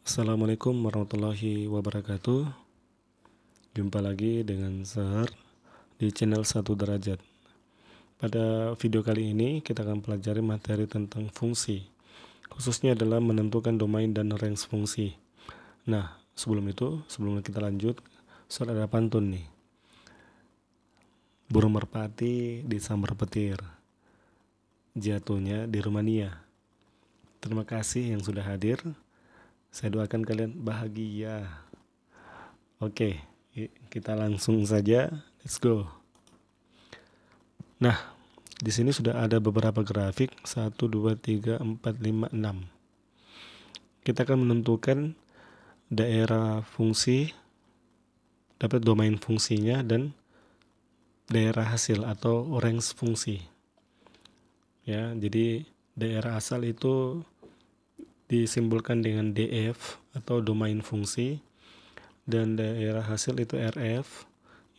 Assalamualaikum warahmatullahi wabarakatuh. Jumpa lagi dengan Sahar di channel 1 derajat. Pada video kali ini kita akan pelajari materi tentang fungsi, khususnya adalah menentukan domain dan range fungsi. Nah, sebelum kita lanjut, ada pantun nih. Burung merpati disambar petir, jatuhnya di Rumania. Terima kasih yang sudah hadir. Saya doakan kalian bahagia. Oke, kita langsung saja. Let's go. Nah, di sini sudah ada beberapa grafik 1, 2, 3, 4, 5, 6. Kita akan menentukan daerah fungsi, dapat domain fungsinya, dan daerah hasil atau range fungsi. Ya, jadi daerah asal itu disimbolkan dengan DF atau domain fungsi, dan daerah hasil itu RF,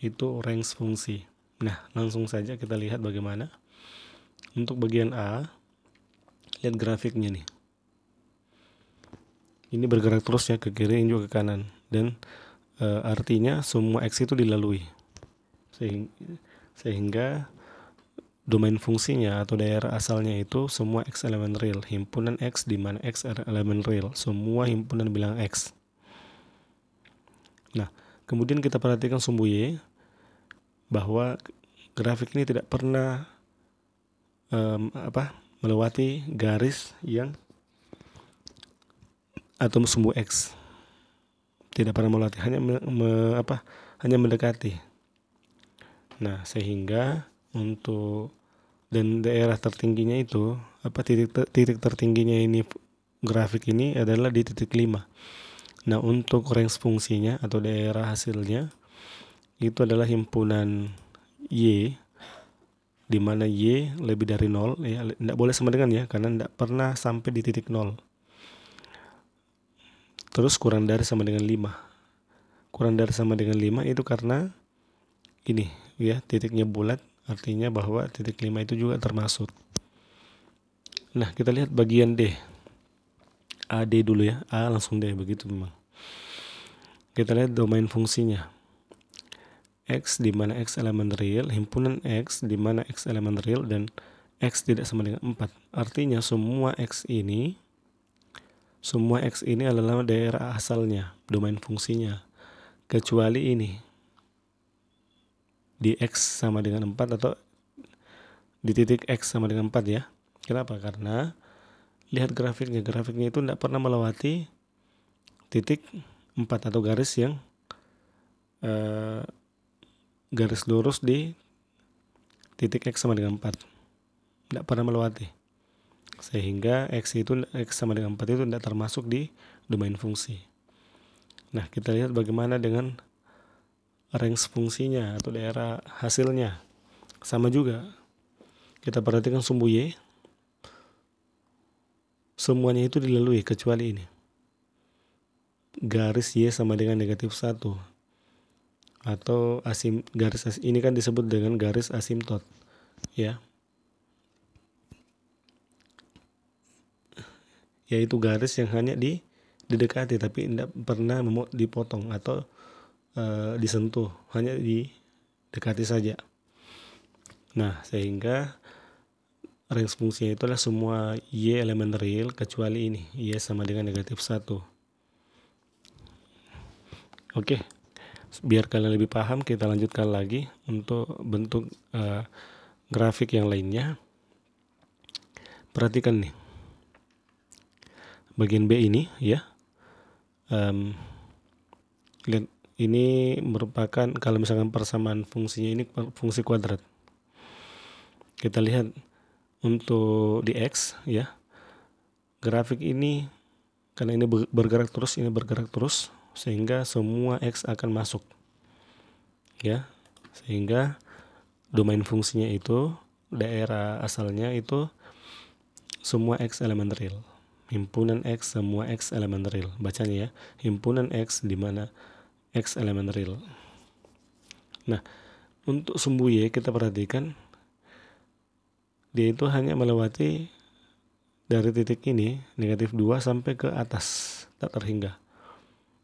itu range fungsi. Nah, langsung saja kita lihat bagaimana. Untuk bagian A, lihat grafiknya nih. Ini bergerak terus ya, ke kiri juga ke kanan, dan artinya semua X itu dilalui, sehingga domain fungsinya atau daerah asalnya itu semua X elemen real, himpunan X di mana X elemen real, semua himpunan bilangan X. Nah, kemudian kita perhatikan sumbu Y, bahwa grafik ini tidak pernah melewati garis yang atau sumbu X, tidak pernah melewati, hanya mendekati. Nah, sehingga untuk dan daerah tertingginya itu titik tertingginya ini grafik ini adalah di titik 5. Nah, untuk range fungsinya atau daerah hasilnya itu adalah himpunan Y, di mana Y lebih dari 0 ya, tidak boleh sama dengan ya, karena tidak pernah sampai di titik 0. Terus kurang dari sama dengan 5. Kurang dari sama dengan 5 itu karena ini ya, titiknya bulat, artinya bahwa titik 5 itu juga termasuk. Nah, kita lihat bagian D. AD dulu ya, A langsung D, begitu memang. Kita lihat domain fungsinya. X di mana X elemen real, himpunan X di mana X elemen real, dan X tidak sama dengan 4. Artinya semua X ini adalah daerah asalnya, domain fungsinya, kecuali ini di X sama dengan 4 atau di titik X sama dengan 4 ya. Kenapa? Karena lihat grafiknya itu tidak pernah melewati titik 4 atau garis yang garis lurus di titik X sama dengan 4, tidak pernah melewati, sehingga X sama dengan 4 itu tidak termasuk di domain fungsi. Nah, kita lihat bagaimana dengan range fungsinya atau daerah hasilnya. Sama juga, kita perhatikan sumbu Y, semuanya itu dilalui kecuali ini, garis Y sama dengan -1, atau ini kan disebut dengan garis asimtot ya, yaitu garis yang hanya didekati tapi tidak pernah dipotong atau disentuh, hanya didekati saja. Nah, sehingga range fungsinya itu adalah semua Y elemen real kecuali ini, Y sama dengan -1. Oke, biar kalian lebih paham, kita lanjutkan lagi untuk bentuk grafik yang lainnya. Perhatikan nih, bagian B ini ya, lihat, ini merupakan, kalau misalkan persamaan fungsinya ini fungsi kuadrat. Kita lihat untuk di X ya, grafik ini karena ini bergerak terus, ini bergerak terus, sehingga semua X akan masuk ya, sehingga domain fungsinya itu, daerah asalnya itu semua X elemen real, himpunan X semua X elemen real, bacanya ya, himpunan X di mana X elemen real. Nah, untuk sumbu Y kita perhatikan, dia itu hanya melewati dari titik ini -2 sampai ke atas, tak terhingga.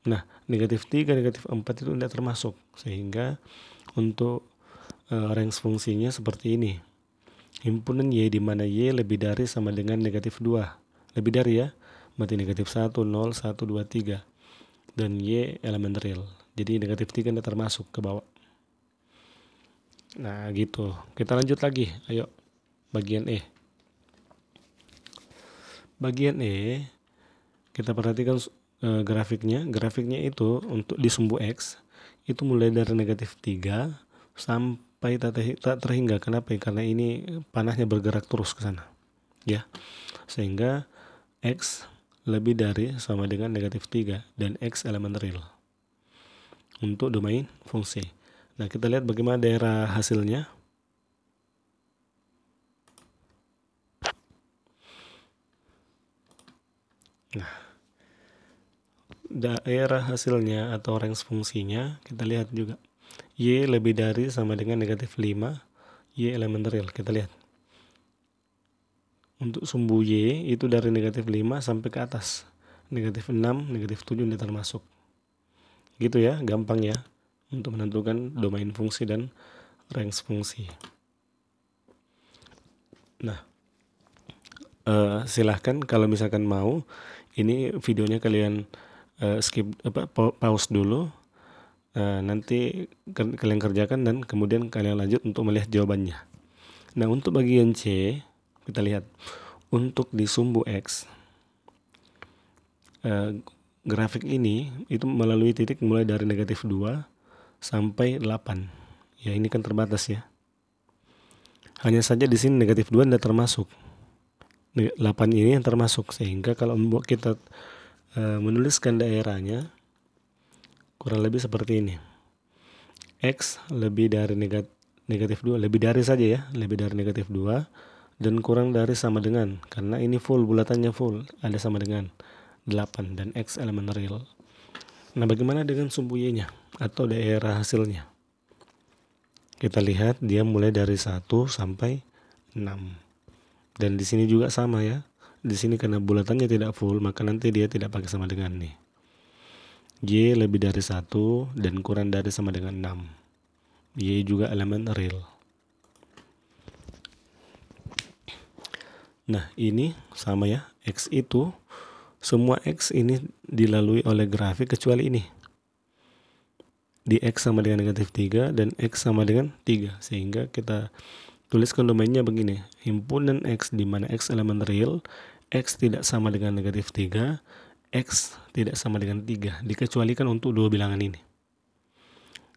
Nah, negatif 3, negatif 4 itu tidak termasuk, sehingga untuk range fungsinya seperti ini. Himpunan Y di mana Y lebih dari sama dengan negatif 2. Lebih dari ya, berarti negatif 1, 0, 1, 2, 3. Dan Y elemen real. Jadi negatif 3 tidak termasuk ke bawah. Nah gitu, kita lanjut lagi, ayo bagian E. Bagian E, kita perhatikan grafiknya itu untuk di sumbu X itu mulai dari negatif 3 sampai tak terhingga. Kenapa? Karena ini panahnya bergerak terus ke sana, ya, sehingga X lebih dari sama dengan negatif 3 dan X elemen real untuk domain fungsi. Nah, kita lihat bagaimana daerah hasilnya. Nah, daerah hasilnya atau range fungsinya kita lihat juga. Y lebih dari sama dengan negatif 5, Y elemen real. Kita lihat. Untuk sumbu Y itu dari negatif 5 sampai ke atas. Negatif 6, negatif 7 ini termasuk. Gitu ya, gampang ya untuk menentukan domain fungsi dan range fungsi. Nah, silahkan kalau misalkan mau, ini videonya kalian skip pause dulu. Nanti kalian kerjakan dan kemudian kalian lanjut untuk melihat jawabannya. Nah, untuk bagian C kita lihat untuk di sumbu X grafik ini itu melalui titik mulai dari negatif 2 sampai 8. Ya, ini kan terbatas ya. Hanya saja di sini negatif 2 tidak termasuk. 8 ini yang termasuk, sehingga kalau kita menuliskan daerahnya kurang lebih seperti ini. X lebih dari negatif 2, lebih dari saja ya, lebih dari negatif 2 dan kurang dari sama dengan, karena ini full, bulatannya full, ada sama dengan 8 dan X elemen real. Nah, bagaimana dengan sumbu Y-nya atau daerah hasilnya? Kita lihat dia mulai dari 1 sampai 6. Dan di sini juga sama ya. Di sini karena bulatannya tidak full, maka nanti dia tidak pakai sama dengan nih. Y lebih dari 1 dan kurang dari sama dengan 6. Y juga elemen real. Nah, ini sama ya. X itu, semua X ini dilalui oleh grafik kecuali ini. Di X sama dengan negatif 3 dan X sama dengan 3. Sehingga kita tuliskan domainnya begini. Himpunan X di mana X elemen real, X tidak sama dengan negatif 3, X tidak sama dengan 3. Dikecualikan untuk dua bilangan ini.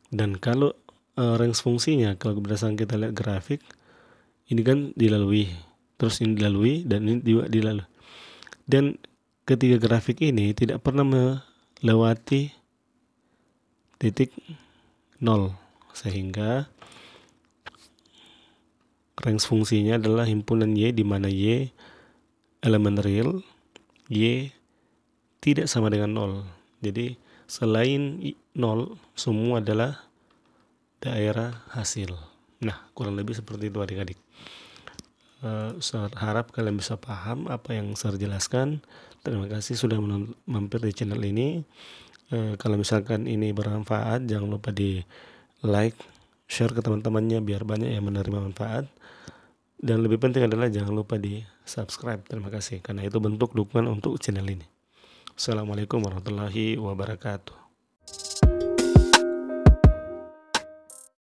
Dan kalau range fungsinya, kalau berdasarkan kita lihat grafik, ini kan dilalui, terus ini dilalui, dan ini juga dilalui. Dan ketiga grafik ini tidak pernah melewati titik 0, sehingga range fungsinya adalah himpunan Y di mana Y elemen real, Y tidak sama dengan 0. Jadi selain 0 semua adalah daerah hasil. Nah, kurang lebih seperti itu adik-adik. Saya harap kalian bisa paham apa yang saya jelaskan. Terima kasih sudah mampir di channel ini. Kalau misalkan ini bermanfaat, jangan lupa di like, share ke teman-temannya biar banyak yang menerima manfaat. Dan lebih penting adalah jangan lupa di subscribe. Terima kasih, karena itu bentuk dukungan untuk channel ini. Assalamualaikum warahmatullahi wabarakatuh.